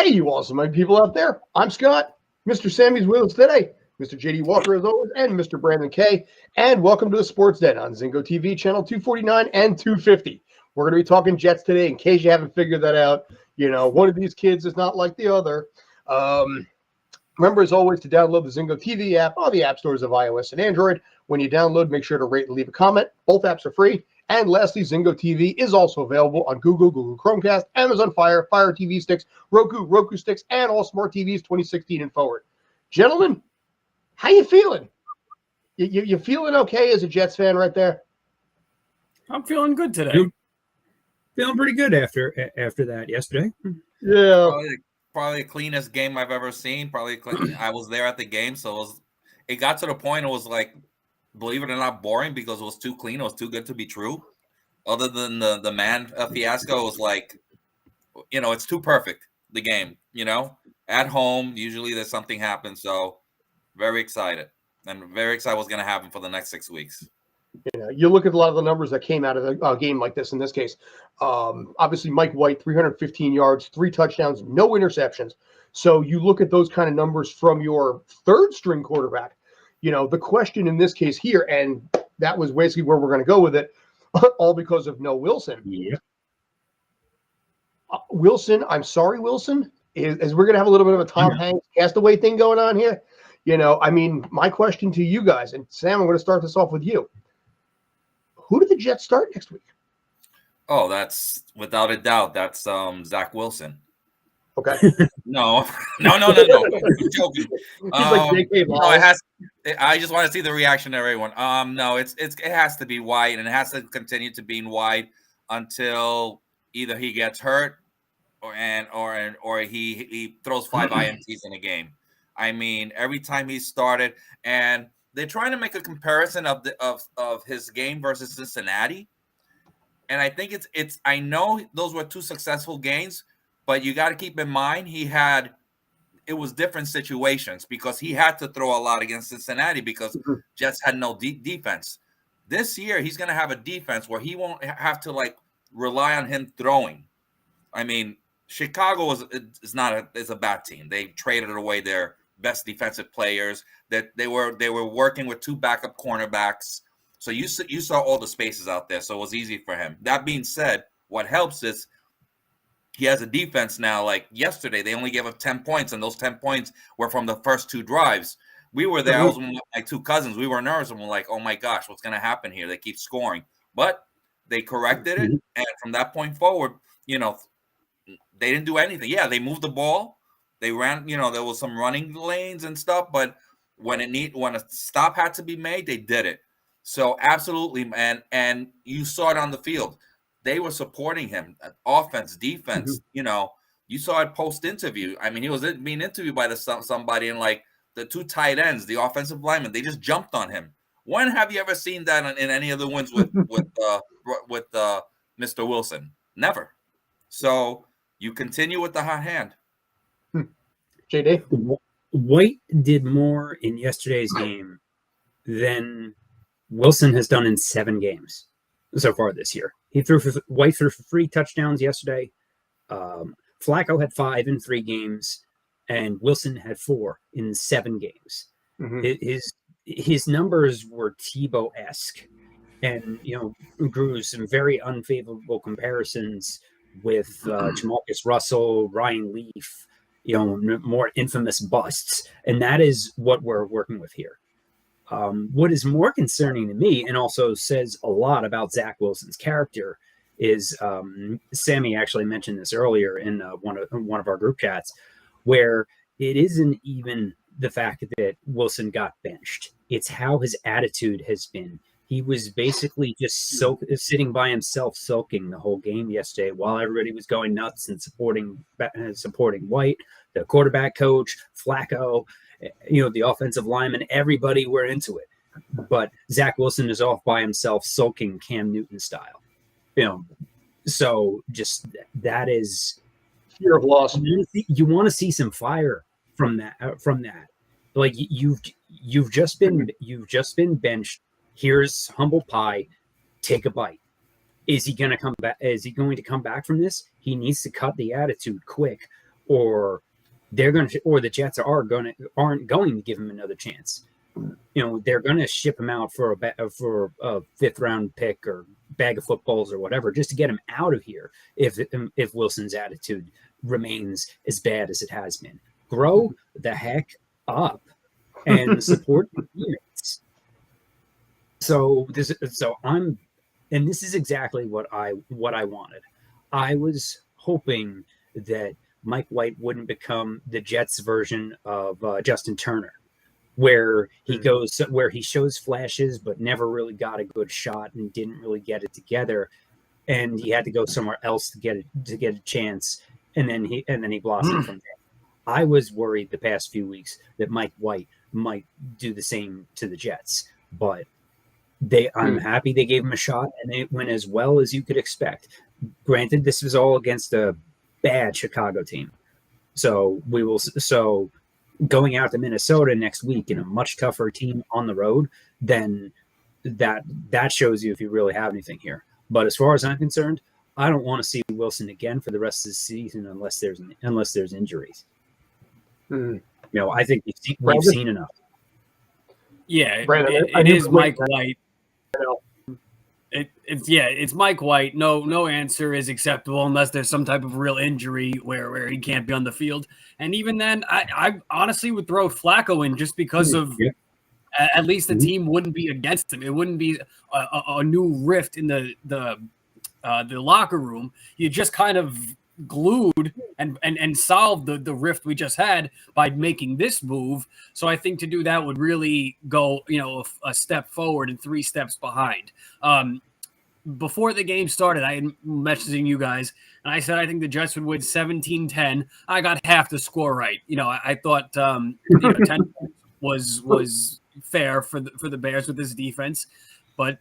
Hey, you awesome people out there. I'm Scott. Mr. Sammy's with us today. Mr. JD Walker, as always, and Mr. Brandon Kaye. And welcome to the Sports Den on Zingo TV, channel 249 and 250. We're going to be talking Jets today. In case you haven't figured that out, one of these kids is not like the other. Remember, as always, to download the Zingo TV app on the app stores of iOS and Android. When you download, make sure to rate and leave a comment. Both apps are free. And lastly, Zingo TV is also available on Google Chromecast, Amazon Fire TV sticks, Roku sticks, and all smart TVs 2016 and forward. Gentlemen, how you feeling? You feeling okay as a Jets fan right there? I'm feeling good today. Feeling pretty good after that yesterday. Yeah. Probably the cleanest game I've ever seen. I was there at the game, so it got to the point it was like, believe it or not, boring because it was too clean. It was too good to be true. Other than the man fiasco, it was like, it's too perfect, the game, At home, usually there's something happens. So very excited. I'm very excited what's going to happen for the next 6 weeks. You look at a lot of the numbers that came out of a game like this in this case. Obviously, Mike White, 315 yards, 3 touchdowns, no interceptions. So you look at those kind of numbers from your third-string quarterback. The question in this case here, and that was basically where we're going to go with it, all because of no Wilson. Yeah. Wilson, I'm sorry, Wilson, is we're going to have a little bit of a Tom Hanks castaway thing going on here. My question to you guys, and Sam, I'm going to start this off with you. Who do the Jets start next week? Oh, that's without a doubt. That's Zach Wilson. Okay. No. I'm joking. It has. I just want to see the reaction of everyone. No, it has to be White, and it has to continue to be White until either he gets hurt or he throws 5 INTs in a game. I mean, every time he started, and they're trying to make a comparison of his game versus Cincinnati, and I think it's. I know those were 2 successful games. But you got to keep in mind it was different situations because he had to throw a lot against Cincinnati because Jets had no defense. This year, he's going to have a defense where he won't have to rely on him throwing. I mean, Chicago is a bad team. They traded away their best defensive players. That they were working with 2 backup cornerbacks. So you saw all the spaces out there. So it was easy for him. That being said, what helps is he has a defense now. Like yesterday, they only gave up 10 points, and those 10 points were from the first 2 drives. We were there. I was with my 2 cousins. We were nervous, and we're like, oh, my gosh, what's going to happen here? They keep scoring. But they corrected it, and from that point forward, they didn't do anything. Yeah, they moved the ball. They ran, there was some running lanes and stuff, but when a stop had to be made, they did it. So absolutely, and you saw it on the field. They were supporting him, offense, defense. You saw it post-interview. I mean, he was being interviewed by somebody, and the 2 tight ends, the offensive linemen, they just jumped on him. When have you ever seen that in any of the wins with Mr. Wilson? Never. So you continue with the hot hand. JD? White did more in yesterday's game than Wilson has done in 7 games so far this year. White threw for 3 touchdowns yesterday. Flacco had 5 in 3 games, and Wilson had 4 in 7 games. Mm-hmm. His numbers were Tebow-esque, and grew some very unfavorable comparisons with Jamarcus Russell, Ryan Leaf, more infamous busts, and that is what we're working with here. What is more concerning to me, and also says a lot about Zach Wilson's character, is Sammy actually mentioned this earlier in one of our group chats, where it isn't even the fact that Wilson got benched. It's how his attitude has been. He was basically just sitting by himself, sulking the whole game yesterday while everybody was going nuts and supporting White, the quarterback coach, Flacco, the offensive lineman, everybody were into it. But Zach Wilson is off by himself, sulking Cam Newton style. So just that is fear of loss. You want to see some fire from that. Like you've just been benched. Here's humble pie. Take a bite. Is he going to come back? Is he going to come back from this? He needs to cut the attitude quick, or the Jets aren't going to give him another chance. They're going to ship him out for a fifth round pick or bag of footballs or whatever, just to get him out of here. If Wilson's attitude remains as bad as it has been, grow the heck up and support your teammates. This is exactly what I wanted. I was hoping that Mike White wouldn't become the Jets version of Justin Turner, where he shows flashes but never really got a good shot and didn't really get it together, and he had to go somewhere else to get a chance, and then he blossomed from there. I was worried the past few weeks that Mike White might do the same to the Jets, but I'm happy they gave him a shot, and it went as well as you could expect. Granted, this was all against a bad Chicago team, so going out to Minnesota next week in a much tougher team on the road, then that shows you if you really have anything here. But as far as I'm concerned, I don't want to see Wilson again for the rest of the season unless there's injuries. I think we've seen enough. Yeah, Brandon, it is Mike White. It's Mike White. No answer is acceptable unless there's some type of real injury where he can't be on the field. And even then, I honestly would throw Flacco in just because of at least the team wouldn't be against him. It wouldn't be a new rift in the locker room. You just kind of glued and solved the rift we just had by making this move. So I think to do that would really go, a step forward and 3 steps behind. Before the game started, I had messaging you guys, and I said I think the Jets would win 17-10. I got half the score right. I thought 10 was fair for the Bears with this defense, but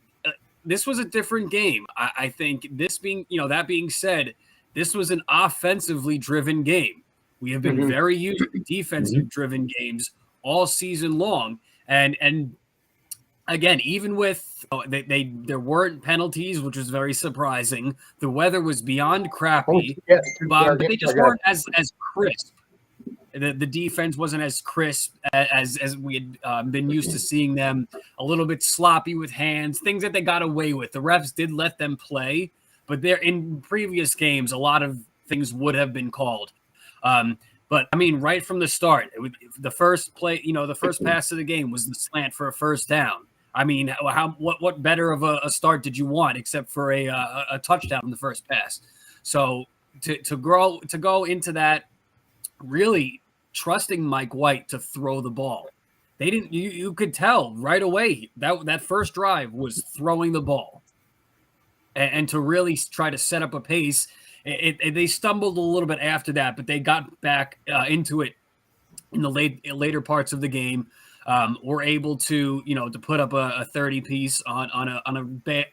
this was a different game. I think this being, that being said, this was an offensively driven game. We have been very used to defensive driven games all season long. And again, even with there weren't penalties, which was very surprising. The weather was beyond crappy, but they just weren't as crisp. The defense wasn't as crisp as we had been used to seeing them. A little bit sloppy with hands, things that they got away with. The refs did let them play, but there in previous games, a lot of things would have been called. But I mean, right from the start, the first play, the first pass of the game was the slant for a first down. I mean, what better of a start did you want except for a touchdown in the first pass? So to go into that, really trusting Mike White to throw the ball. They didn't. You could tell right away that first drive was throwing the ball, and to really try to set up a pace. They stumbled a little bit after that, but they got back into it in the later parts of the game. Were able to to put up a 30-piece on a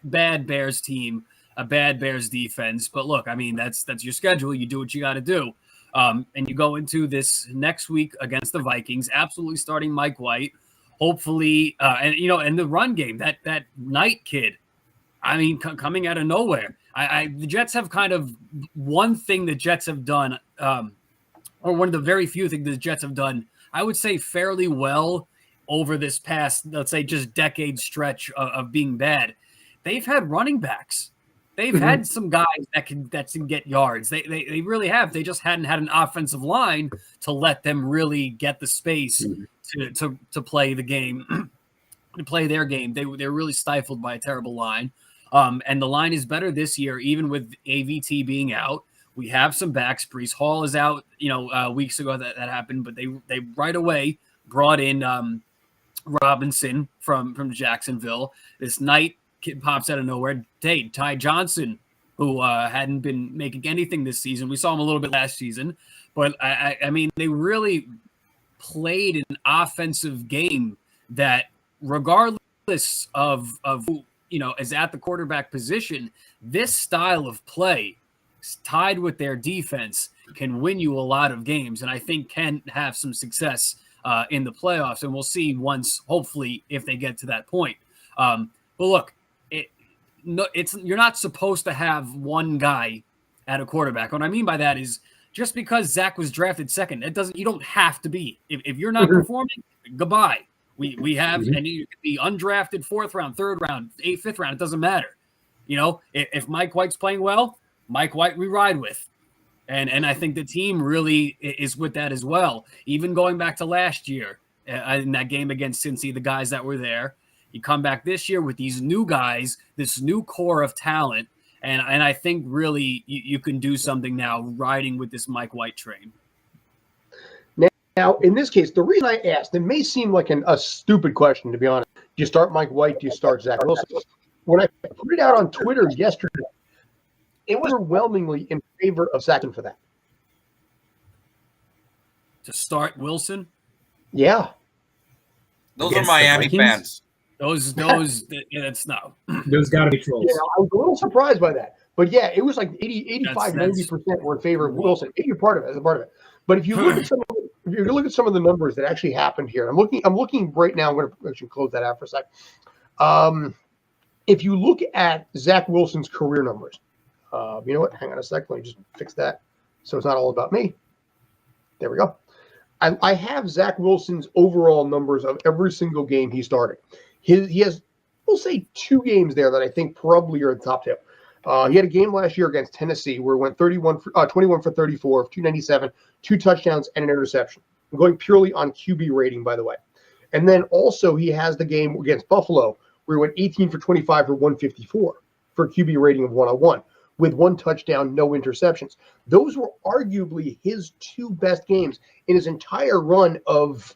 bad Bears team, a bad Bears defense. But look, I mean that's your schedule. You do what you got to do. And you go into this next week against the Vikings, absolutely starting Mike White, hopefully, and the run game, that Knight kid, I mean, coming out of nowhere. The Jets have kind of one thing the Jets have done, or one of the very few things the Jets have done, I would say fairly well over this past, let's say, just decade stretch of being bad. They've had running backs. They've had some guys that can get yards. They really have. They just hadn't had an offensive line to let them really get the space to play the game, to play their game. They're really stifled by a terrible line. And the line is better this year, even with AVT being out. We have some backs. Breece Hall is out, weeks ago that happened, but they right away brought in Robinson from Jacksonville. This Knight kid pops out of nowhere. Ty Johnson, who hadn't been making anything this season. We saw him a little bit last season, but I mean, they really played an offensive game that, regardless of who is at the quarterback position, this style of play, tied with their defense, can win you a lot of games, and I think can have some success in the playoffs. And we'll see once, hopefully, if they get to that point. But look. You're not supposed to have one guy at a quarterback. What I mean by that is just because Zach was drafted second, you don't have to be. If you're not performing, goodbye. We have, and you could be undrafted 4th round, 3rd round, 8th, 5th round. It doesn't matter. If Mike White's playing well, Mike White we ride with. And I think the team really is with that as well. Even going back to last year in that game against Cincy, the guys that were there, you come back this year with these new guys, this new core of talent. And I think really you can do something now riding with this Mike White train. Now, in this case, the reason I asked, it may seem like a stupid question, to be honest. Do you start Mike White? Do you start Zach Wilson? When I put it out on Twitter yesterday, it was overwhelmingly in favor of Zach for that. To start Wilson? Yeah. Those are Miami fans. Those it's no. Those got to be trolls. Yeah, I was a little surprised by that. But yeah, it was like 85, 90% were in favor of Wilson. Maybe you're part of it as a part of it. But if you look at some of the numbers that actually happened here, I'm looking right now. I'm going to actually close that out for a sec. If you look at Zach Wilson's career numbers, you know what? Hang on a sec. Let me just fix that so it's not all about me. There we go. I have Zach Wilson's overall numbers of every single game he started. He has, we'll say, 2 games there that I think probably are the top 2. He had a game last year against Tennessee where he went 21 for 34, 297, 2 touchdowns, and an interception. I'm going purely on QB rating, by the way. And then also he has the game against Buffalo where he went 18 for 25 for 154 for a QB rating of 101 with 1 touchdown, no interceptions. Those were arguably his 2 best games in his entire run of,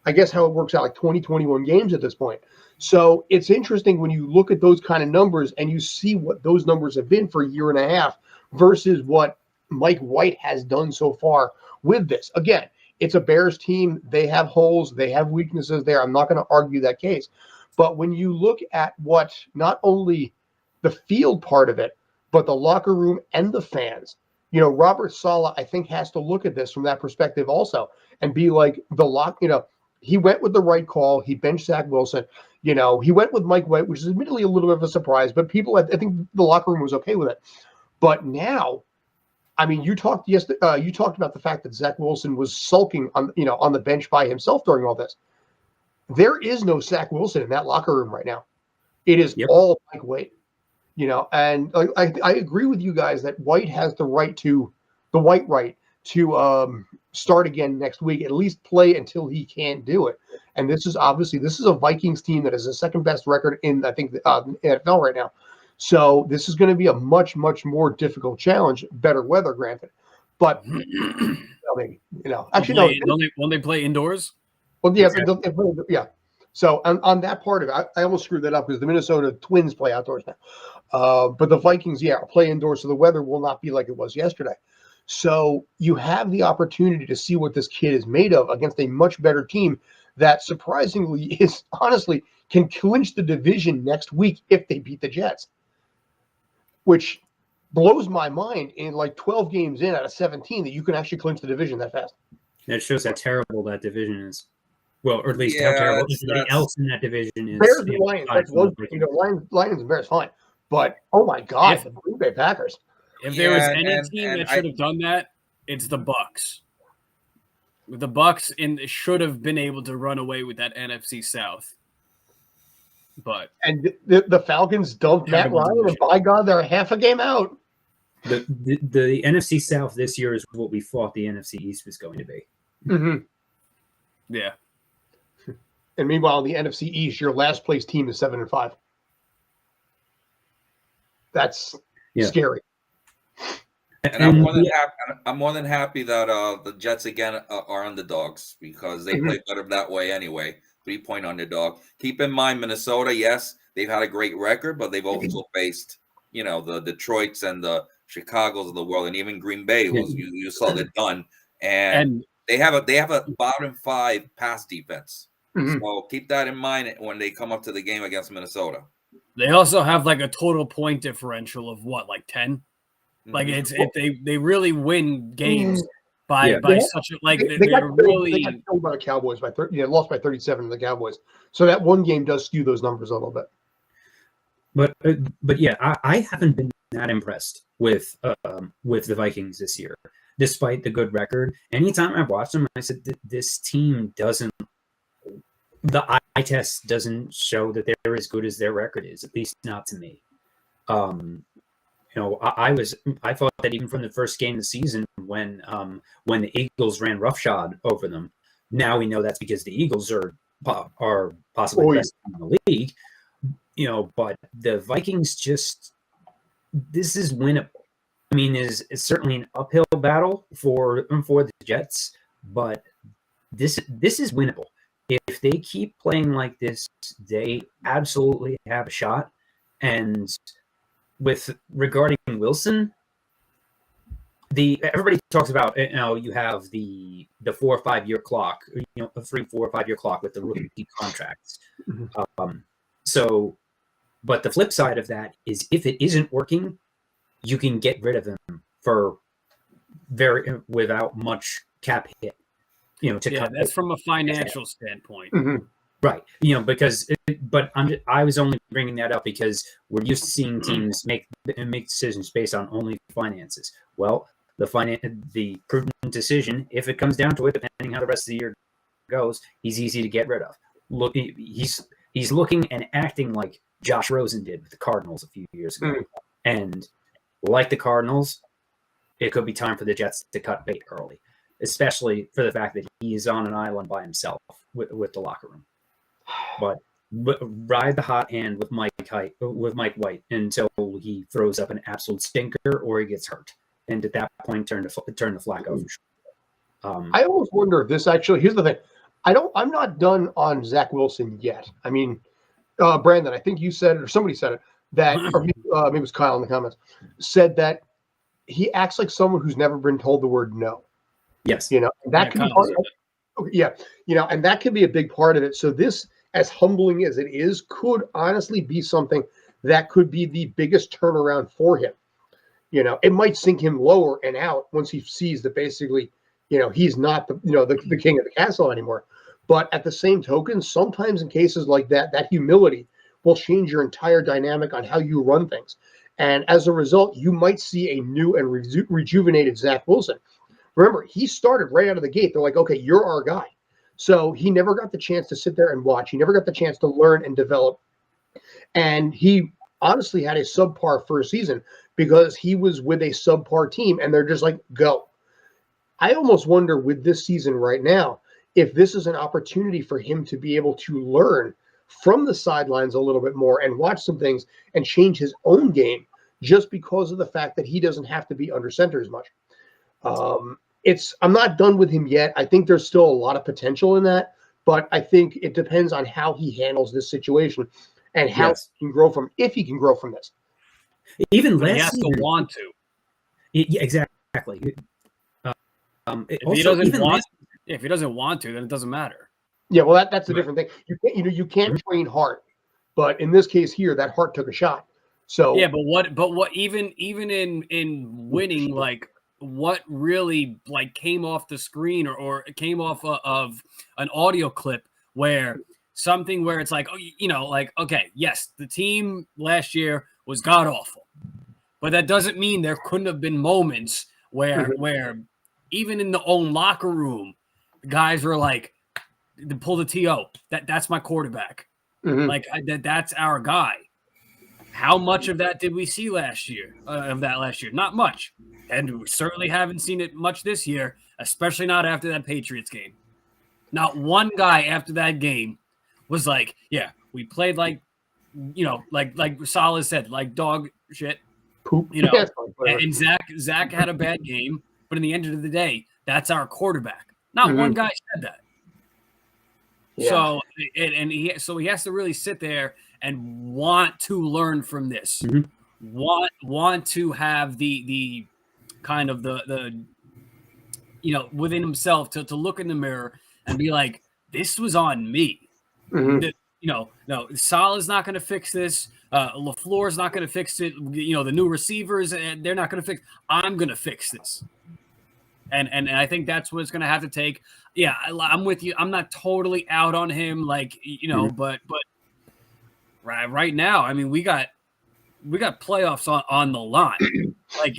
I guess how it works out, like 20, 21 games at this point. So it's interesting when you look at those kind of numbers and you see what those numbers have been for a year and a half versus what Mike White has done so far with this. Again, it's a Bears team. They have holes. They have weaknesses there. I'm not going to argue that case. But when you look at what not only the field part of it, but the locker room and the fans, Robert Saleh, I think, has to look at this from that perspective also and be like he went with the right call. He benched Zach Wilson. He went with Mike White, which is admittedly a little bit of a surprise, but I think the locker room was okay with it. But now, I mean, you talked about the fact that Zach Wilson was sulking on the bench by himself during all this. There is no Zach Wilson in that locker room right now. It is all Mike White. And I agree with you guys that White has the right to start again next week, at least play until he can't do it. And this is a Vikings team that is the second best record in, I think, the NFL right now. So this is going to be a much, much more difficult challenge. Better weather, granted, but actually, Won't they play indoors? Well, yeah, yeah. So on that part of it, I almost screwed that up because the Minnesota Twins play outdoors now. But the Vikings, play indoors, so the weather will not be like it was yesterday. So you have the opportunity to see what this kid is made of against a much better team that surprisingly is honestly can clinch the division next week if they beat the Jets, which blows my mind in like 12 games in out of 17 that you can actually clinch the division that fast. That shows how terrible that division is. Well, or at least how terrible everybody else in that division is. Bears and Lions, that's one, Lions and Bears, fine. But, oh my God, the Green Bay Packers. If there was any team that should have done that, it's the Bucs. The Bucs should have been able to run away with that NFC South. And the Falcons dumped Matt Ryan, and by God, they're half a game out. The NFC South this year is what we thought the NFC East was going to be. Mm-hmm. Yeah. And meanwhile, in the NFC East, your last place team is 7-5. That's scary. And I'm more than happy that the Jets again are underdogs because they play better that way anyway. 3-point underdog. Keep in mind, Minnesota, yes, they've had a great record, but they've also faced, the Detroits and the Chicagos of the world, and even Green Bay, who you saw they've done. And they have a bottom 5 pass defense. Mm-hmm. So keep that in mind when they come up to the game against Minnesota. They also have like a total point differential of what, like 10? Like they really win games by such a they got killed by the Cowboys by 30, lost by 37 to the Cowboys. So that one game does skew those numbers a little bit. But yeah, I haven't been that impressed with the Vikings this year. despite the good record. Anytime I've watched them, I said this team doesn't. The eye test doesn't show that they're as good as their record is, at least not to me. I thought that even from the first game of the season when the Eagles ran roughshod over them. Now we know that's because the Eagles are possibly the best team in the league. But the Vikings this is winnable. I mean, it's certainly an uphill battle for the Jets, but this is winnable. If they keep playing like this, they absolutely have a shot. And regarding Wilson, everybody talks about, you have the 4 or 5 year clock, a 3, 4 or 5 year clock with the rookie contracts. But the flip side of that is if it isn't working, you can get rid of him without much cap hit. That's from a financial standpoint. Right. I was only bringing that up because we're used to seeing teams make decisions based on only finances. Well, the prudent decision, if it comes down to it, depending how the rest of the year goes, he's easy to get rid of. Look, he's looking and acting like Josh Rosen did with the Cardinals a few years ago. And like the Cardinals, it could be time for the Jets to cut bait early, especially for the fact that he is on an island by himself with the locker room. But ride the hot hand with Mike White until he throws up an absolute stinker or he gets hurt, and at that point turn the Flacco. I always wonder if this actually. Here's the thing: I'm not done on Zach Wilson yet. I mean, Brandon, I think you said it or somebody said it that, or maybe it was Kyle in the comments, said that he acts like someone who's never been told the word no. Yes, that can be part of it. And that can be a big part of it. So this, as humbling as it is, could honestly be something that could be the biggest turnaround for him. It might sink him lower and out once he sees that basically, he's not the king of the castle anymore. But at the same token, sometimes in cases like that, that humility will change your entire dynamic on how you run things. And as a result, you might see a new and rejuvenated Zach Wilson. Remember, he started right out of the gate. They're like, okay, you're our guy. So he never got the chance to sit there and watch. He never got the chance to learn and develop. And he honestly had a subpar first season because he was with a subpar team, and they're just like, go. I almost wonder with this season right now, if this is an opportunity for him to be able to learn from the sidelines a little bit more and watch some things and change his own game just because of the fact that he doesn't have to be under center as much. I'm not done with him yet. I think there's still a lot of potential in that, but I think it depends on how he handles this situation and how he can grow from, if he can grow from this. Even he has to want to. Yeah, exactly. If he doesn't want to, then it doesn't matter. Yeah, well, that's a different thing. You can't train heart, but in this case here, that heart took a shot. So yeah, but what even in winning, like what really like came off the screen or came off of an audio clip where it's like, okay, yes, the team last year was god awful, but that doesn't mean there couldn't have been moments where even in the own locker room, the guys were like, to pull the TO, that's my quarterback. Like that's our guy. How much of that did we see last year? Not much. And we certainly haven't seen it much this year, especially not after that Patriots game. Not one guy after that game was like, yeah, we played like Salah said, like dog shit. Poop. And Zach had a bad game, but in the end of the day, that's our quarterback. Not one guy said that. Yeah. So he has to really sit there and want to learn from this. Want to have the kind of the within himself to look in the mirror and be like, this was on me. No, Salah's not going to fix this. LaFleur's not going to fix it. The new receivers, they're not going to fix. I'm going to fix this. And I think that's what it's going to have to take. Yeah, I'm with you. I'm not totally out on him, but right now, I mean, we got playoffs on the line. Like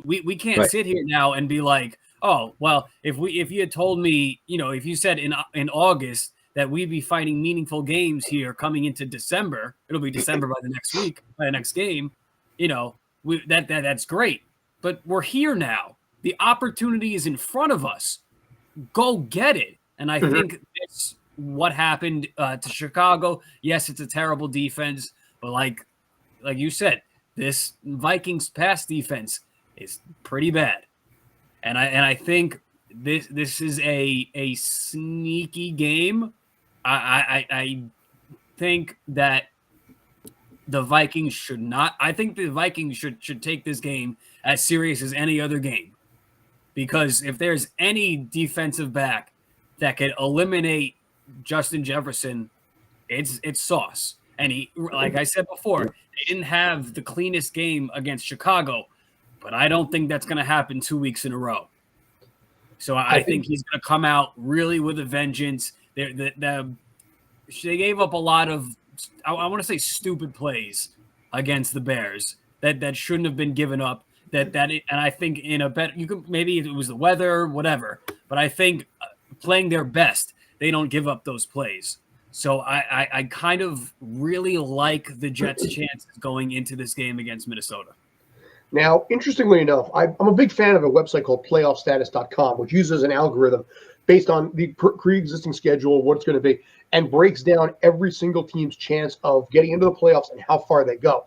we can't Right. sit here now and be like, oh well, if you had told me, if you said in August that we'd be fighting meaningful games here coming into December, it'll be December by the next week, by the next game, that's great. But we're here now. The opportunity is in front of us. Go get it. And I think that's what happened to Chicago. Yes, it's a terrible defense, but like you said, this Vikings pass defense is pretty bad. And I think this is a sneaky game. I think that the Vikings should not. I think the Vikings should take this game as serious as any other game, because if there's any defensive back that could eliminate Justin Jefferson, it's Sauce. And he, like I said before, they didn't have the cleanest game against Chicago, but I don't think that's going to happen 2 weeks in a row. So I think he's going to come out really with a vengeance. They gave up a lot of, I want to say, stupid plays against the Bears that shouldn't have been given up. And I think in a bet, maybe it was the weather, whatever. But I think playing their best, they don't give up those plays. So I kind of really like the Jets' chances going into this game against Minnesota. Now, interestingly enough, I'm a big fan of a website called playoffstatus.com, which uses an algorithm based on the pre-existing schedule, what it's going to be, and breaks down every single team's chance of getting into the playoffs and how far they go.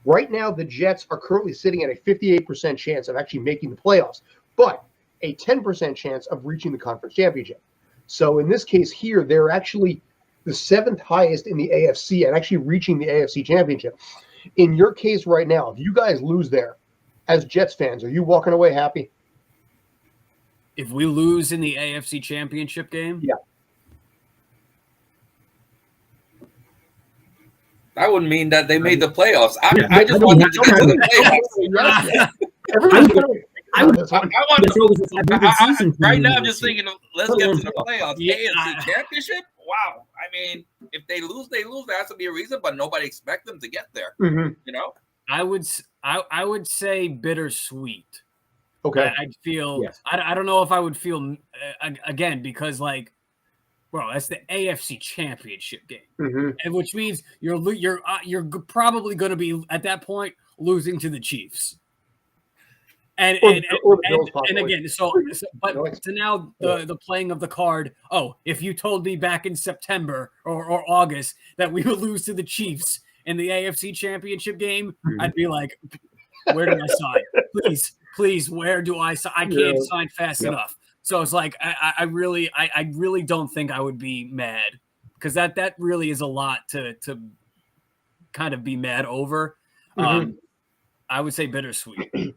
Right now, the Jets are currently sitting at a 58% chance of actually making the playoffs, but a 10% chance of reaching the conference championship. So in this case here, they're actually the seventh highest in the AFC and actually reaching the AFC championship. In your case right now, if you guys lose there, as Jets fans, are you walking away happy? If we lose in the AFC championship game? Yeah. That wouldn't mean that they made the playoffs. I just want them to get to the playoffs. Right now, I'm just thinking, let's get to the playoffs. AFC championship? Wow. I mean, if they lose, they lose. There has to be a reason, but nobody expects them to get there. I would say bittersweet. Okay. I'd feel. Yes. I don't know if I would feel again, because that's the AFC Championship game, and which means you're probably going to be at that point losing to the Chiefs. And again, but to now the playing of the card. Oh, if you told me back in September or August that we would lose to the Chiefs in the AFC Championship game, I'd be like, where do I sign? Please, where do I sign? I can't sign fast enough. So it's like I really don't think I would be mad, because that really is a lot to kind of be mad over. I would say bittersweet.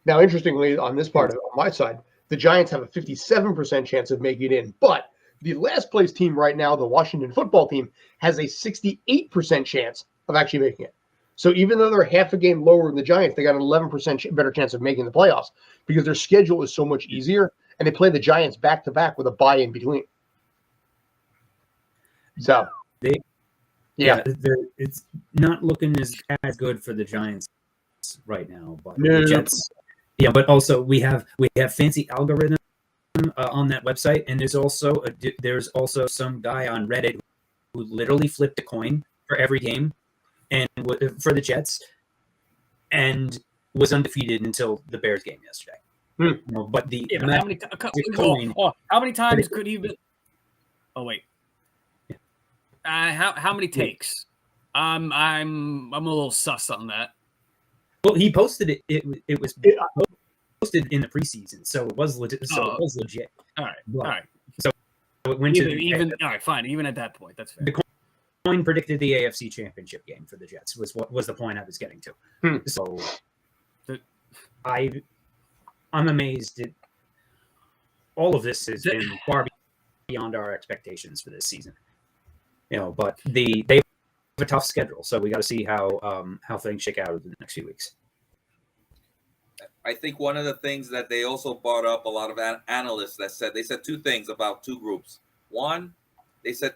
Now, interestingly, on this part of it, on my side, the Giants have a 57% chance of making it in, but the last place team right now, the Washington football team, has a 68% chance of actually making it. So even though they're half a game lower than the Giants, they got an 11% better chance of making the playoffs, because their schedule is so much easier, and they play the Giants back-to-back with a bye in between. So, it's not looking as good for the Giants right now, but the Jets. Yeah, but also we have fancy algorithm on that website, and there's also some guy on Reddit who literally flipped a coin for every game, and for the Jets, and was undefeated until the Bears game yesterday. But how many times could he be? Oh wait, how many takes? I'm a little sus on that. Well, he posted it. It was posted in the preseason, so it was legit. So it was legit. All right. So it went even all right, fine. Even at that point, that's fair. The coin predicted the AFC Championship game for the Jets. Was the point I was getting to. So I'm amazed that all of this has been far beyond our expectations for this season. But they have a tough schedule, so we got to see how things shake out over the next few weeks. I think one of the things that they also brought up, a lot of analysts they said two things about two groups. One, they said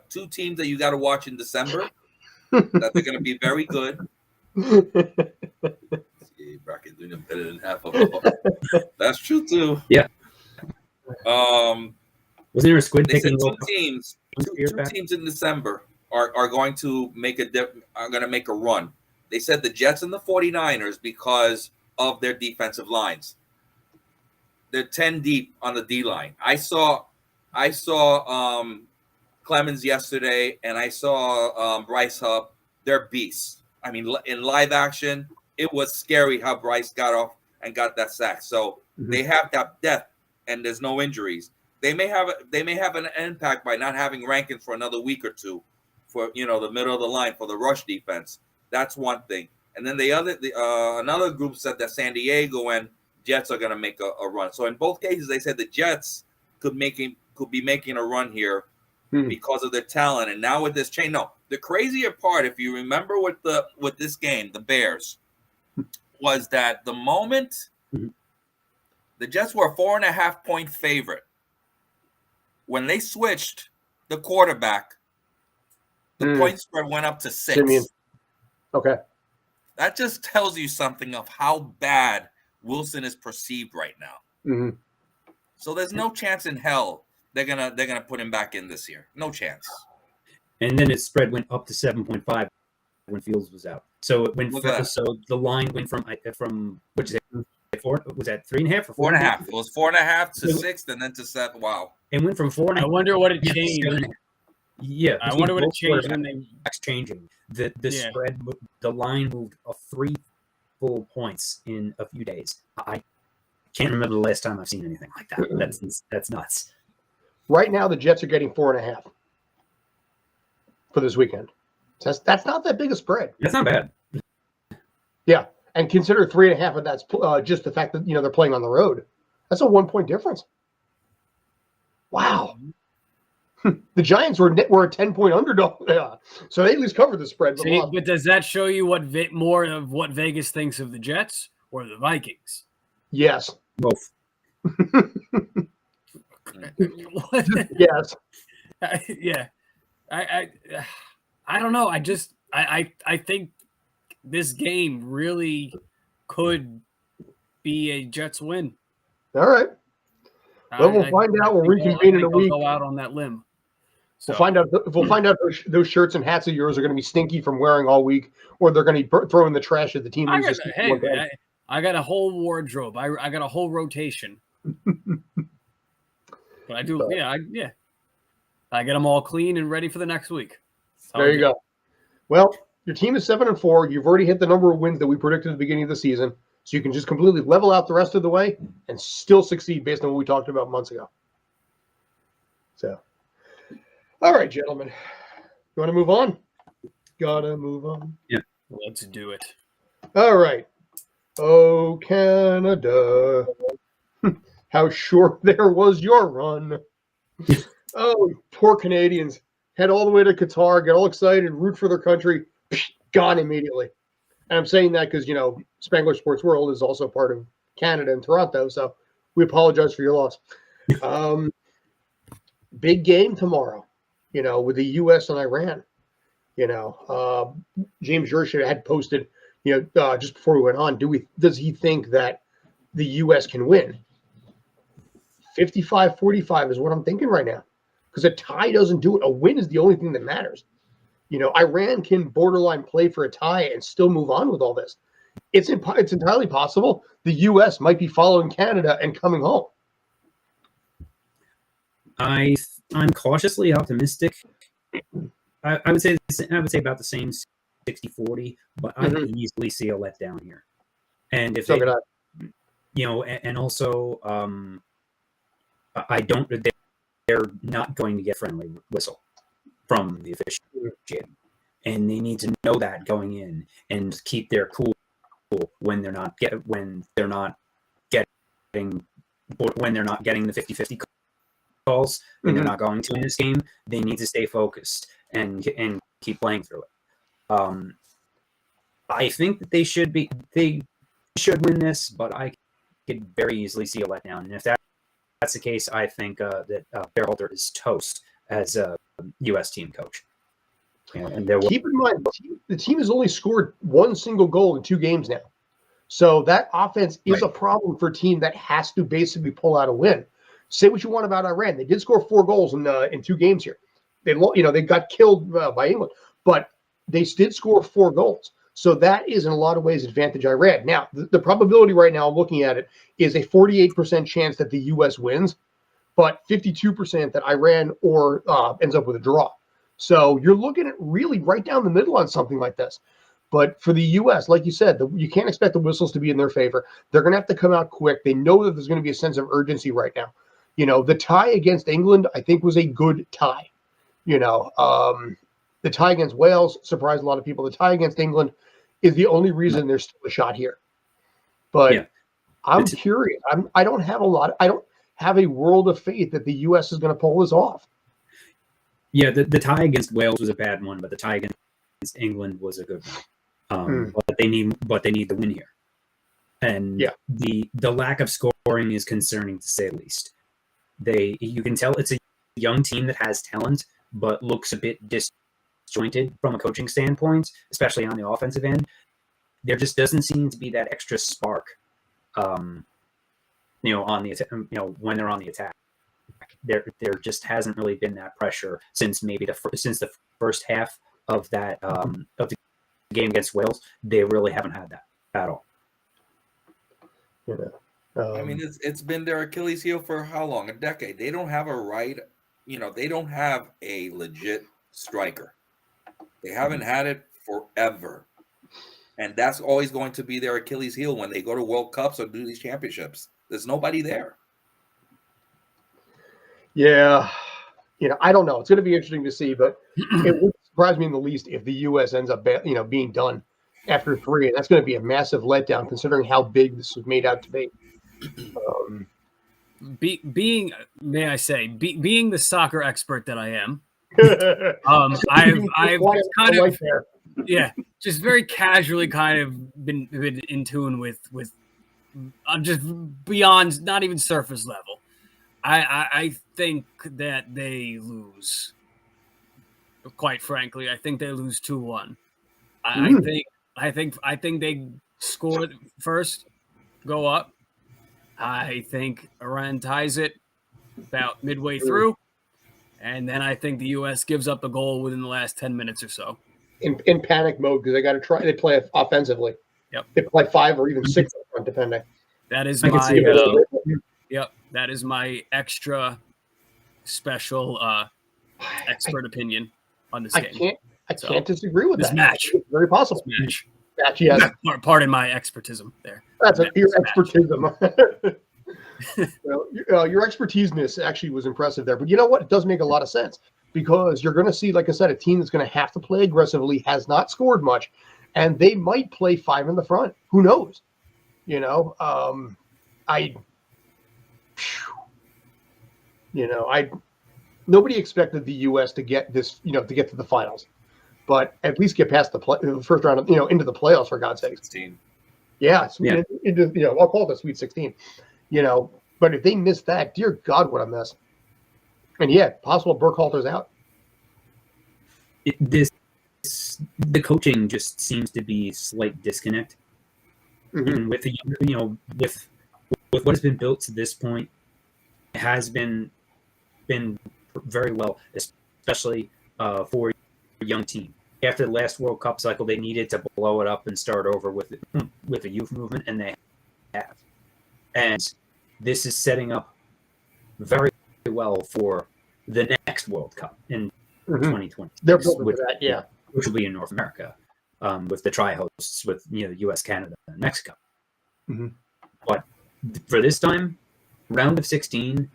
two teams that you got to watch in December, that they're going to be very good. Americans. We know better than half of them. That's true too. Yeah. Um, Wasn't there a squid they said picking? two teams in December are going to make a run. They said the Jets and the 49ers because of their defensive lines. They're 10 deep on the D line. I saw Clemens yesterday, and I saw Bryce Hubb. They're beasts. I mean, in live action, it was scary how Bryce got off and got that sack. So they have that depth, and there's no injuries. They may have an impact by not having Rankins for another week or two, for the middle of the line for the rush defense. That's one thing. And then another group said that San Diego and Jets are going to make a run. So in both cases, they said the Jets could be making a run here because of their talent. And now with this change, the crazier part, if you remember with this game, the Bears, was that the moment the Jets were a 4.5-point favorite, when they switched the quarterback, the point spread went up to 6. Simeon. Okay. That just tells you something of how bad Wilson is perceived right now. Mm-hmm. So there's no chance in hell they're gonna put him back in this year. No chance. And then its spread went up to 7.5 when Fields was out. So it went. So the line went from what is it? 4? Was that 3.5 or 4.5? It was 4.5 to 6, and then to 7. Wow. It went from 4.5. I wonder what it changed. Yeah, I wonder what it changed when they changing the spread. The line moved 3 full points in a few days. I can't remember the last time I've seen anything like that. That's nuts. Right now, the Jets are getting 4.5 for this weekend. That's not that big a spread. That's not bad. Yeah, and consider 3.5 of that's just the fact that they're playing on the road. That's a 1-point difference. Wow. The Giants were a 10-point underdog, so they at least covered the spread. But does that show you more of what Vegas thinks of the Jets or the Vikings? Yes, both. Yes. Yeah. I don't know. I think this game really could be a Jets win. All right. Well, we'll find out when we reconvene in a week. Go out on that limb. So. We'll find out if those shirts and hats of yours are going to be stinky from wearing all week, or they're going to be thrown in the trash at the team. I got a whole wardrobe. I got a whole rotation. But I do, I get them all clean and ready for the next week. There you go. Well, your team is 7-4. You've already hit the number of wins that we predicted at the beginning of the season, so you can just completely level out the rest of the way and still succeed based on what we talked about months ago. So, all right, gentlemen, you want to move on? Gotta move on. Yeah, let's do it. All right. Oh, Canada. How short there was your run. Oh, poor Canadians. Head all the way to Qatar, get all excited, root for their country, gone immediately. And I'm saying that because, Spangler Sports World is also part of Canada and Toronto, so we apologize for your loss. Big game tomorrow, with the U.S. and Iran. James Gersha had posted, just before we went on, does he think that the U.S. can win? 55-45 is what I'm thinking right now, because a tie doesn't do it. A win is the only thing that matters. Iran can borderline play for a tie and still move on with all this. It's entirely possible the U.S. might be following Canada and coming home. I'm cautiously optimistic. I would say about the same 60-40, but I can easily see a letdown here. And if and also I don't. They're not going to get friendly whistle from the officiating, and they need to know that going in and keep their cool when they're not getting the 50-50 calls, and they're not going to win this game. They need to stay focused and keep playing through it. I think that they should win this, but I could very easily see a letdown. And if that's the case, I think that Berhalter is toast as a U.S. team coach. And keep in mind, the team has only scored one single goal in 2 games now. So that offense is Right. a problem for a team that has to basically pull out a win. Say what you want about Iran. They did score 4 goals in 2 games here. They got killed by England, but they did score 4 goals. So that is in a lot of ways advantage Iran. Now, the probability right now, I'm looking at it, is a 48% chance that the U.S. wins, but 52% that Iran ends up with a draw. So you're looking at really right down the middle on something like this. But for the U.S., like you said, you can't expect the whistles to be in their favor. They're going to have to come out quick. They know that there's going to be a sense of urgency right now. The tie against England, I think, was a good tie. The tie against Wales surprised a lot of people. The tie against England is the only reason there's still a shot here. But Yeah. I'm curious. I don't have a world of faith that the U.S. is going to pull this off. Yeah, the tie against Wales was a bad one, but the tie against England was a good one. But they need the win here, and the lack of scoring is concerning to say the least. You can tell it's a young team that has talent, but looks a bit disjointed from a coaching standpoint, especially on the offensive end. There just doesn't seem to be that extra spark, on the when they're on the attack. There just hasn't really been that pressure since the first half of that of the game against Wales. They really haven't had that at all. I mean, it's been their Achilles heel for how long? A decade. They don't have they don't have a legit striker. They haven't had it forever. And that's always going to be their Achilles heel when they go to World Cups or do these championships. There's nobody there. Yeah. I don't know. It's going to be interesting to see, but it wouldn't surprise me in the least if the U.S. ends up, being done after 3. And that's going to be a massive letdown considering how big this was made out to be. Being the soccer expert that I am, I've kind of just very casually kind of been in tune with I'm just beyond, not even surface level. I think that they lose. Quite frankly, I think they lose 2-1. I think they score first, go up. I think Iran ties it about midway through, and then I think the U.S. gives up a goal within the last 10 minutes or so. In panic mode because they got to try. They play offensively. Yep. They play 5 or even 6 up front, depending. That is that is my extra special expert opinion on this game. I can't disagree with this that. match. It's very possible. This match, yes. Pardon my expertism there. That's your expertism. Well, your expertise-ness actually was impressive there. But you know what? It does make a lot of sense because you're going to see, like I said, a team that's going to have to play aggressively, has not scored much, and they might play 5 in the front. Who knows? Nobody expected the U.S. to get this, to get to the finals, but at least get past the first round, into the playoffs, for God's sake. 16. Yeah. I'll call it the Sweet 16, but if they miss that, dear God, what a mess. And possible Burkhalter's out. The coaching just seems to be a slight disconnect. Even with with what has been built to this point, it has been very well, especially for a young team. After the last World Cup cycle, they needed to blow it up and start over with a youth movement, and they have. And this is setting up very well for the next World Cup in 2020. They're building for that, which will be in North America, with the tri-hosts with U.S., Canada, and Mexico. But for this time, round of 16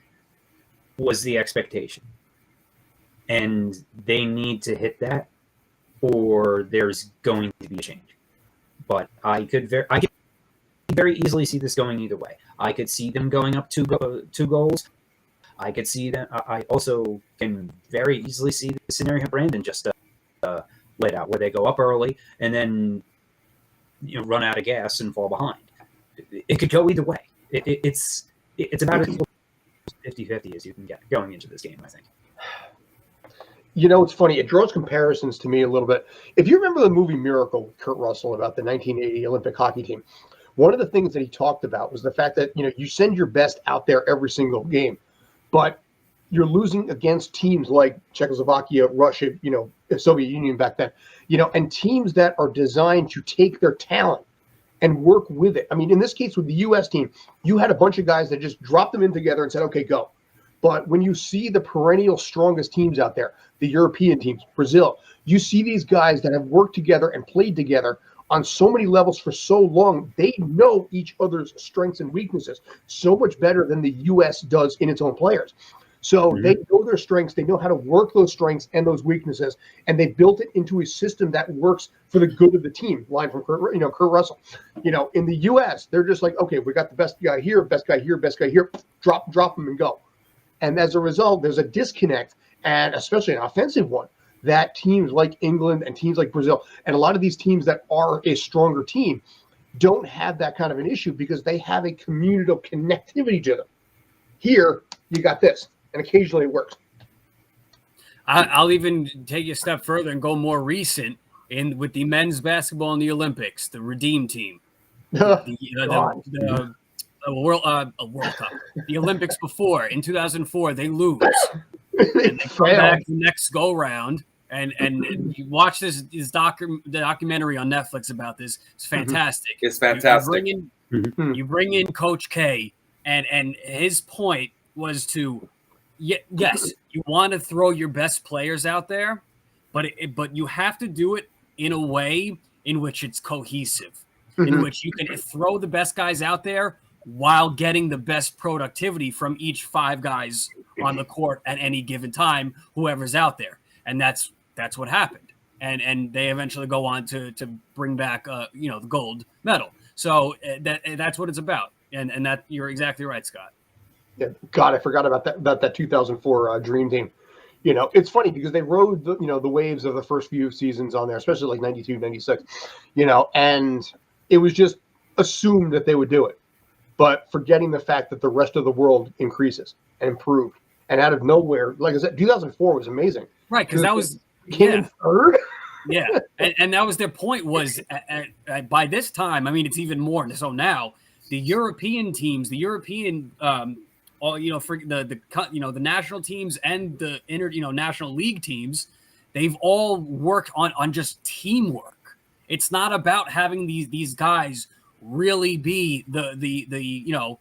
was the expectation, and they need to hit that, or there's going to be a change. But I could very easily see this going either way. I could see them going up two goals. I could see that. I also can very easily see the scenario Brandon just laid out, where they go up early and then run out of gas and fall behind. It could go either way. It's about as 50-50 as you can get going into this game, I think. It's funny. It draws comparisons to me a little bit. If you remember the movie Miracle with Kurt Russell about the 1980 Olympic hockey team, one of the things that he talked about was the fact that, you send your best out there every single game, but you're losing against teams like Czechoslovakia, Russia, Soviet Union back then, and teams that are designed to take their talent and work with it. I mean, in this case with the U.S. team, you had a bunch of guys that just dropped them in together and said, okay, go. But when you see the perennial strongest teams out there, the European teams, Brazil, you see these guys that have worked together and played together on so many levels for so long. They know each other's strengths and weaknesses so much better than the U.S. does in its own players. So they know their strengths, they know how to work those strengths and those weaknesses, and they built it into a system that works for the good of the team. Line from Kurt Russell. In the U.S., they're just like, okay, we got the best guy here, best guy here, best guy here, drop them and go. And as a result, there's a disconnect, and especially an offensive one, that teams like England and teams like Brazil, and a lot of these teams that are a stronger team, don't have that kind of an issue because they have a communal connectivity to them. Here, you got this. And occasionally it works. I'll even take you a step further and go more recent with the men's basketball in the Olympics, the Redeem team, the World Cup, the Olympics before in 2004, they lose. And they come back the next go round, and you watch the documentary on Netflix about this. It's fantastic. It's fantastic. You bring in Coach K, and his point was to. Yes, you want to throw your best players out there, but you have to do it in a way in which it's cohesive, in which you can throw the best guys out there while getting the best productivity from each 5 guys on the court at any given time, whoever's out there. And that's what happened. And they eventually go on to bring back the gold medal. So that's what it's about. And that you're exactly right, Scott. Yeah, God, I forgot about that 2004 Dream Team. It's funny because they rode the waves of the first few seasons on there, especially like 92, 96, and it was just assumed that they would do it, but forgetting the fact that the rest of the world increases and improved. And out of nowhere, like I said, 2004 was amazing. Right, because that was came in third. Yeah, and that was their point was by this time, I mean, it's even more so now, the European teams, for the national teams and the national league teams, they've all worked on just teamwork. It's not about having these guys really be the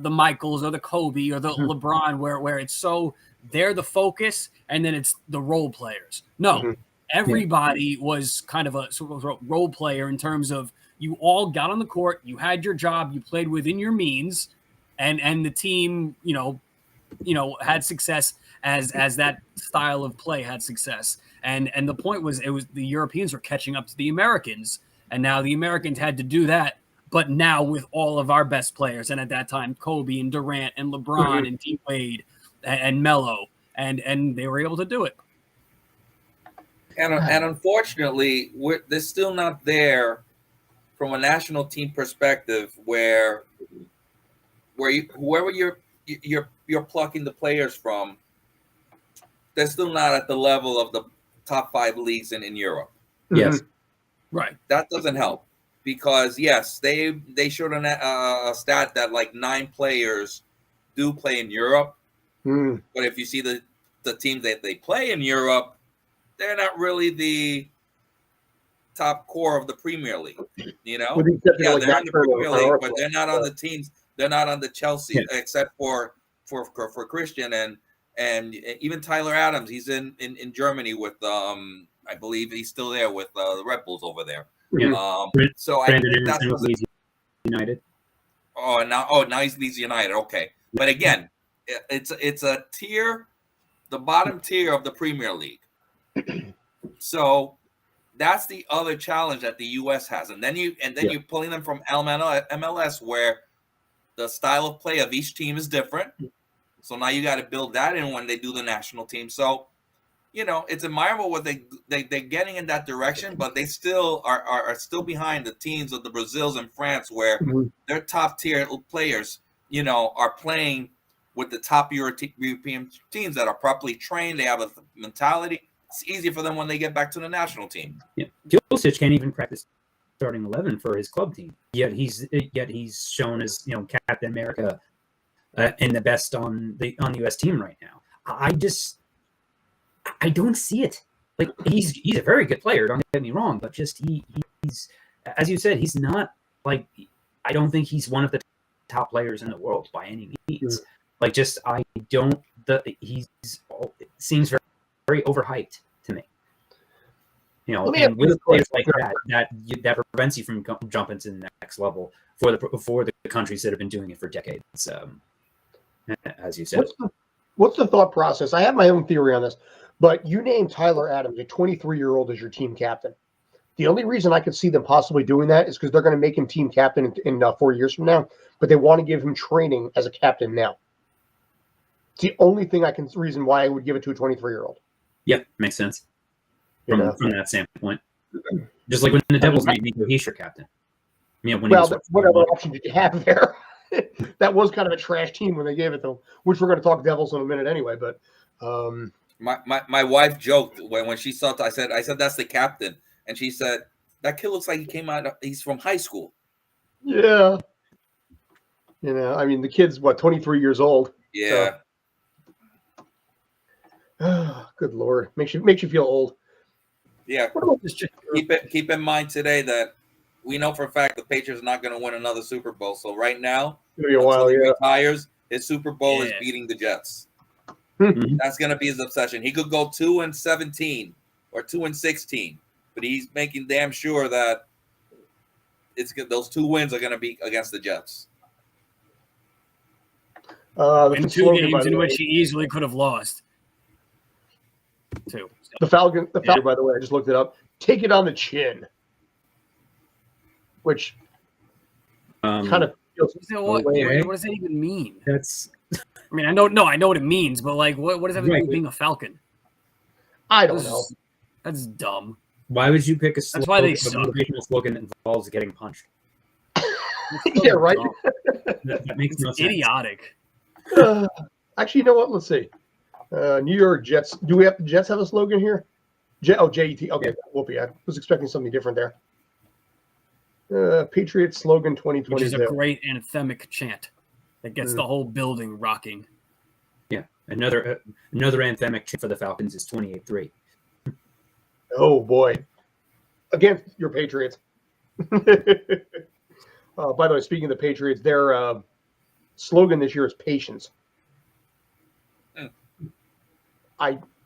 Michaels or the Kobe or the LeBron where it's so they're the focus and then it's the role players. No, everybody was kind of a role player in terms of you all got on the court, you had your job, you played within your means. And the team, had success as that style of play had success. And the point was the Europeans were catching up to the Americans, and now the Americans had to do that, but now with all of our best players, and at that time Kobe and Durant and LeBron and D Wade and Melo, and they were able to do it. And unfortunately, they're still not there from a national team perspective where whoever you're plucking the players from, they're still not at the level of the top 5 leagues in Europe. Yes, right. That doesn't help because yes, they showed a stat that like 9 players do play in Europe, but if you see the teams that they play in Europe, they're not really the top core of the Premier League. They're in the Premier League, but they're not on the teams. They're not on the Chelsea, except for Christian and even Tyler Adams. He's in Germany with I believe he's still there with the Red Bulls over there. Yeah. So Brandon I think that's Emerson Leeds United. Now he's Leeds United. Okay, but again, it's a tier, the bottom tier of the Premier League. So that's the other challenge that the U.S. has, and then you're pulling them from MLS where the style of play of each team is different. So now you got to build that in when they do the national team. So, it's admirable what they're getting in that direction, but they still are still behind the teams of the Brazils and France where their top tier players, are playing with the top European teams that are properly trained. They have a mentality. It's easier for them when they get back to the national team. Yeah, Josic can't even practice starting 11 for his club team. Yet he's shown as Captain America and the best on the U.S. team right now. I don't see it. Like he's a very good player. Don't get me wrong, but just he's as you said, he's not like I don't think he's one of the top players in the world by any means. Like just he seems very, very overhyped to me. And with players like that prevents you from jumping to the next level for the countries that have been doing it for decades. As you said, what's the thought process? I have my own theory on this, but you named Tyler Adams, a 23-year-old, as your team captain. The only reason I could see them possibly doing that is because they're going to make him team captain in 4 years from now, but they want to give him training as a captain now. It's the only reason why I would give it to a 23-year-old. Yeah, makes sense. From that standpoint, just like when the Devils made Nico Hischier captain. Whatever option did you have there? That was kind of a trash team when they gave it to him, which we're going to talk Devils in a minute anyway. But my wife joked when she saw it. I said that's the captain, and she said that kid looks like he's from high school. Yeah, I mean the kid's 23 years old. Yeah. So. Good Lord, makes you feel old. Yeah. Keep in mind today that we know for a fact the Patriots are not going to win another Super Bowl. So right now, it's gonna be a while. He retires, his Super Bowl is beating the Jets. That's going to be his obsession. He could go 2-17 or 2-16, but he's making damn sure that those 2 wins are going to be against the Jets. In 2 games in which he easily could have lost. 2. The Falcon, by the way, I just looked it up. Take it on the chin, which kind of feels. What does that even mean? I mean, I know what it means, but like, what does that mean being a Falcon? I don't know. That's dumb. Why would you pick a slogan, that's why they motivational slogan that involves getting punched? Yeah, right. That makes no sense. Idiotic. Actually, you know what? Let's see. New York Jets. Do the Jets have a slogan here? JET. Okay, Whoopee. I was expecting something different there. Patriots slogan 2022. Which is a great anthemic chant that gets the whole building rocking. Yeah, another anthemic chant for the Falcons is 28-3. Oh boy, against your Patriots. By the way, speaking of the Patriots, their slogan this year is patience.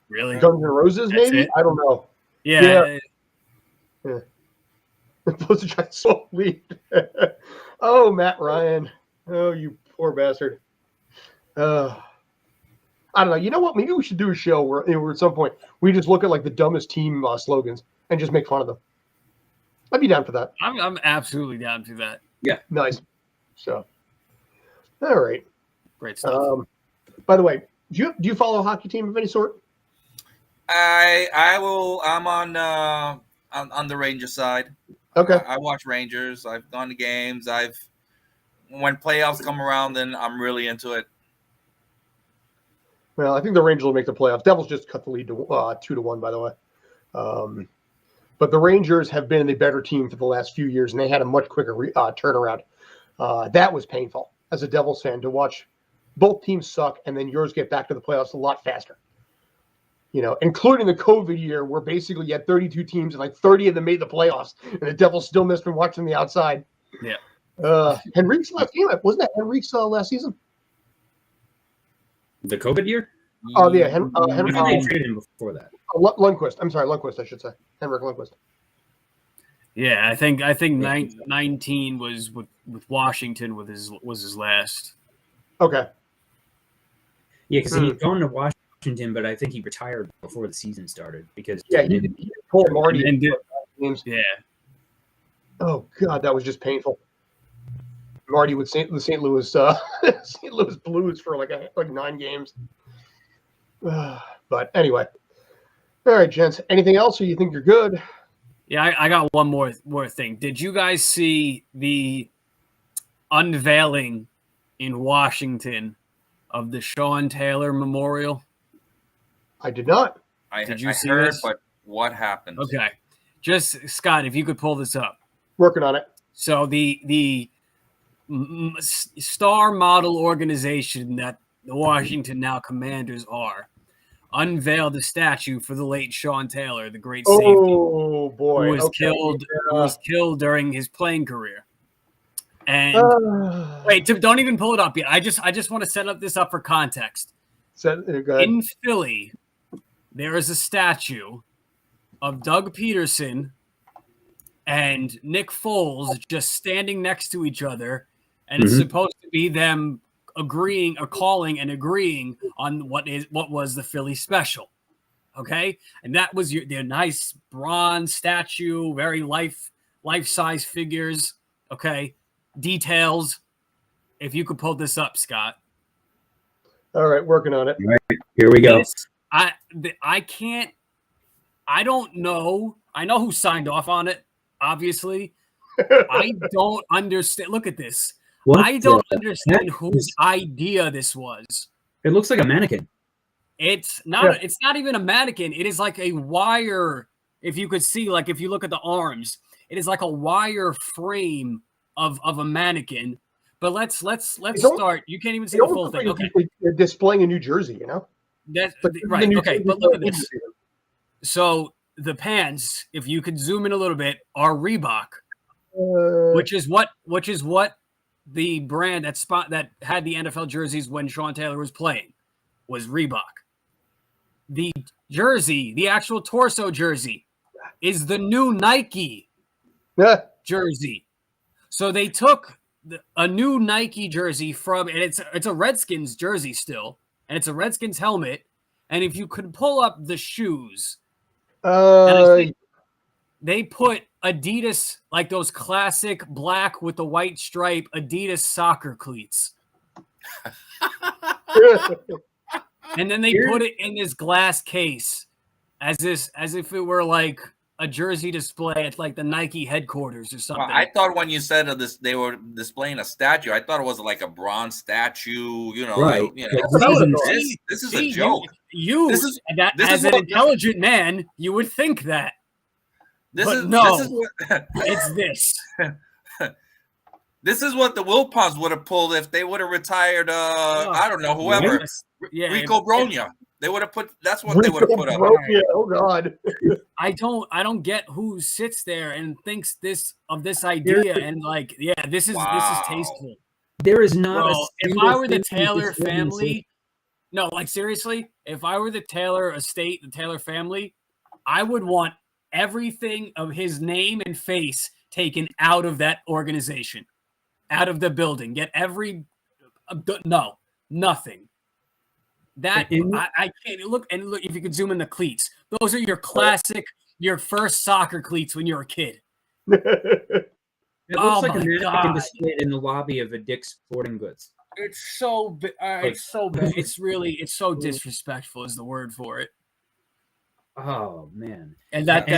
Really? Guns N' Roses, maybe? It? I don't know. Yeah. Supposed to try to solve lead. Oh, Matt Ryan. Oh, you poor bastard. I don't know. You know what? Maybe we should do a show where at some point we just look at like the dumbest team slogans and just make fun of them. I'd be down for that. I'm absolutely down for that. Yeah. Nice. So, all right. Great stuff. By the way, do you follow a hockey team of any sort? I will. I'm on the Rangers side. Okay. I watch Rangers. I've gone to games. When playoffs come around, then I'm really into it. Well, I think the Rangers will make the playoffs. Devils just cut the lead to 2-1, by the way. But the Rangers have been the better team for the last few years, and they had a much quicker turnaround. That was painful as a Devils fan to watch both teams suck, and then yours get back to the playoffs a lot faster. Including the COVID year where basically you had 32 teams and like 30 of them made the playoffs, and the Devils still missed from watching the outside. Yeah. Henrique's last game, wasn't that Henrique's last season? The COVID year? Oh, yeah. They traded him before that. Lundqvist. I'm sorry, Lundqvist, I should say. Henrik Lundqvist. Yeah, I think 19 was with Washington was his last. Okay. Yeah, because he had gone to Washington, but I think he retired before the season started because he pulled Marty games. Yeah. Oh God, that was just painful. Marty with St. Louis St. Louis Blues for like 9 games. But anyway, all right, gents. Anything else, or you think you're good? Yeah, I got one more thing. Did you guys see the unveiling in Washington of the Sean Taylor Memorial? I did not. Did you see heard, this? But what happened? Okay. Just, Scott, if you could pull this up. Working on it. So the star model organization that the Washington now Commanders are unveiled a statue for the late Sean Taylor, the great safety, Oh boy, who was killed during his playing career. And wait, don't even pull it up yet. I just want to set up this up for context. In Philly, there is a statue of Doug Peterson and Nick Foles just standing next to each other, and it's supposed to be them agreeing or calling and agreeing on what was the Philly special. Okay, and that was their nice bronze statue, very life-size figures. Okay, details. If you could pull this up, Scott. All right, working on it. All right, here we go. I can't. I don't know. I know who signed off on it. Obviously, I don't understand. Look at this. I don't understand whose idea this was. It looks like a mannequin. It's not. Yeah. It's not even a mannequin. It is like a wire. If you could see, like if you look at the arms, it is like a wire frame of a mannequin. But let's start. You can't even see the full thing. Okay, they're displaying in New Jersey. You know. That's right. Okay, but look at this. So the pants, if you could zoom in a little bit, are Reebok, which is what the brand that had the NFL jerseys when Sean Taylor was playing was Reebok. The jersey, the actual torso jersey, is the new Nike jersey. So they took a new Nike jersey from, and it's a Redskins jersey still, and it's a Redskins helmet. And if you could pull up the shoes, they put Adidas, like those classic black with the white stripe Adidas soccer cleats. And then they put it in this glass case as if it were like a jersey display at like the Nike headquarters or something. Well, I thought when you said of this, they were displaying a statue. I thought it was like a bronze statue. You know, right? This is a joke. As an intelligent man, you would think that. It's this. This is what the Wilpons would have pulled if they would have retired. I don't know, whoever. Rico Bronya. They would have put. That's what they would have put up. Oh God. I don't get who sits there and thinks this idea and like, this is tasteful. There is not. If I were the Taylor family, no, like seriously, if I were the Taylor estate, the Taylor family, I would want everything of his name and face taken out of that organization, out of the building. Get nothing. That I can't look if you could zoom in the cleats. Those are your classic, your first soccer cleats when you're a kid. It looks like a mannequin displayed in the lobby of a Dick's Sporting Goods. It's so it's so bad. It's so disrespectful is the word for it. Oh man! And that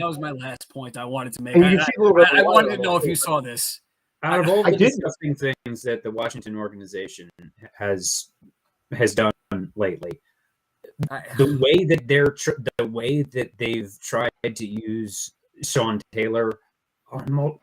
was my last point I wanted to make. I wanted to know if you saw this. Out of all the disgusting things that the Washington organization has done lately, the way that they've tried to use Sean Taylor on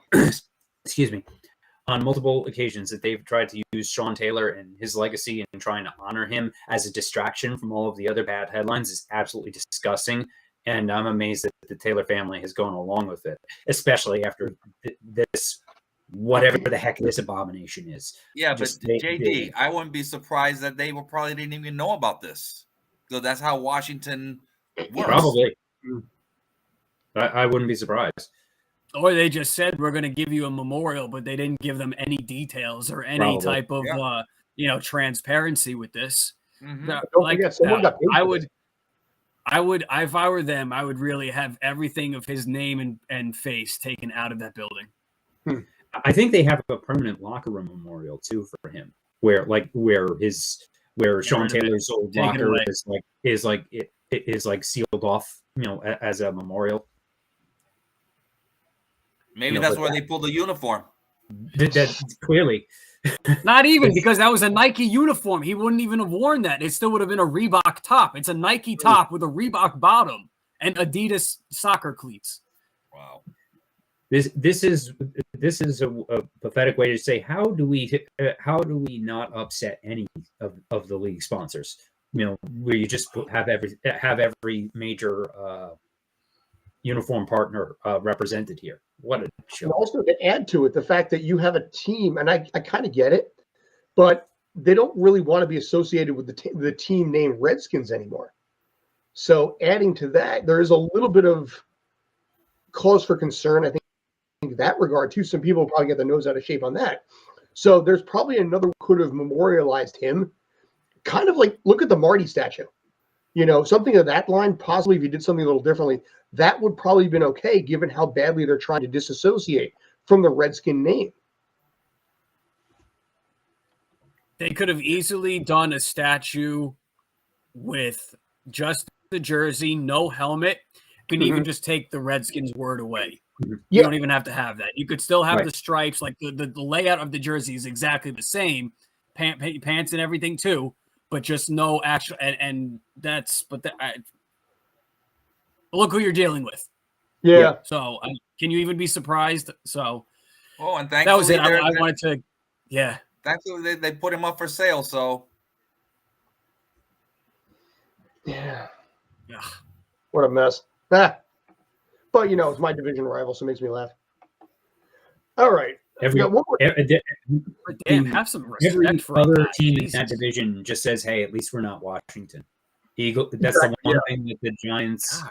multiple occasions, that they've tried to use Sean Taylor and his legacy and trying to honor him as a distraction from all of the other bad headlines is absolutely disgusting. And I'm amazed that the Taylor family has gone along with it, especially after this, whatever the heck this abomination is. Yeah, but JD, I wouldn't be surprised that they probably didn't even know about this. So that's how Washington works. Probably. I wouldn't be surprised. Or they just said, we're going to give you a memorial, but they didn't give them any details or any type of, transparency with this. Mm-hmm. I would, if I were them, I would really have everything of his name and face taken out of that building. I think they have a permanent locker room memorial too for him, where Sean Taylor's old locker is sealed off, as a memorial. Maybe that's where they pulled the uniform. That clearly. Not even, because that was a Nike uniform. He wouldn't even have worn that. It still would have been a Reebok top. It's a Nike top with a Reebok bottom and Adidas soccer cleats. Wow. This is a pathetic way to say how do we not upset any of the league sponsors? You know, where you just have every major uniform partner represented here. What a And show! also to add to it, the fact that you have a team, and I kind of get it, but they don't really want to be associated with the team name Redskins anymore. So adding to that, there is a little bit of cause for concern, I think, in that regard too. Some people probably get their nose out of shape on that. So there's probably another could have memorialized him, kind of like look at the Marty statue. You know, something of that line, possibly if you did something a little differently, that would probably have been okay, given how badly they're trying to disassociate from the Redskin name. They could have easily done a statue with just the jersey, no helmet. You can even just take the Redskins word away. You don't even have to have that. You could still have the stripes, like the layout of the jersey is exactly the same, pants and everything too, but just no actual. And that's look who you're dealing with. Yeah. So can you even be surprised? So and that was it. I wanted to, Thankfully, they put him up for sale. So yeah. What a mess. But you know, it's my division rival, so it makes me laugh. All right. Every have some respect every for other that. team Jesus. in that division just says, "Hey, at least we're not Washington." That's the one thing that the Giants,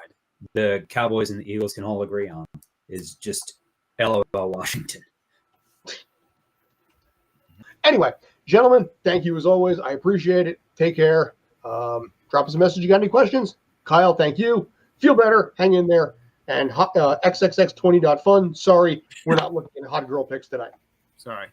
the Cowboys, and the Eagles can all agree on is just LOL Washington. Anyway, gentlemen, thank you as always. I appreciate it. Take care. Drop us a message. You got any questions? Kyle, thank you. Feel better. Hang in there. And XXX20.fun. Sorry, we're not looking at hot girl pics tonight. Sorry.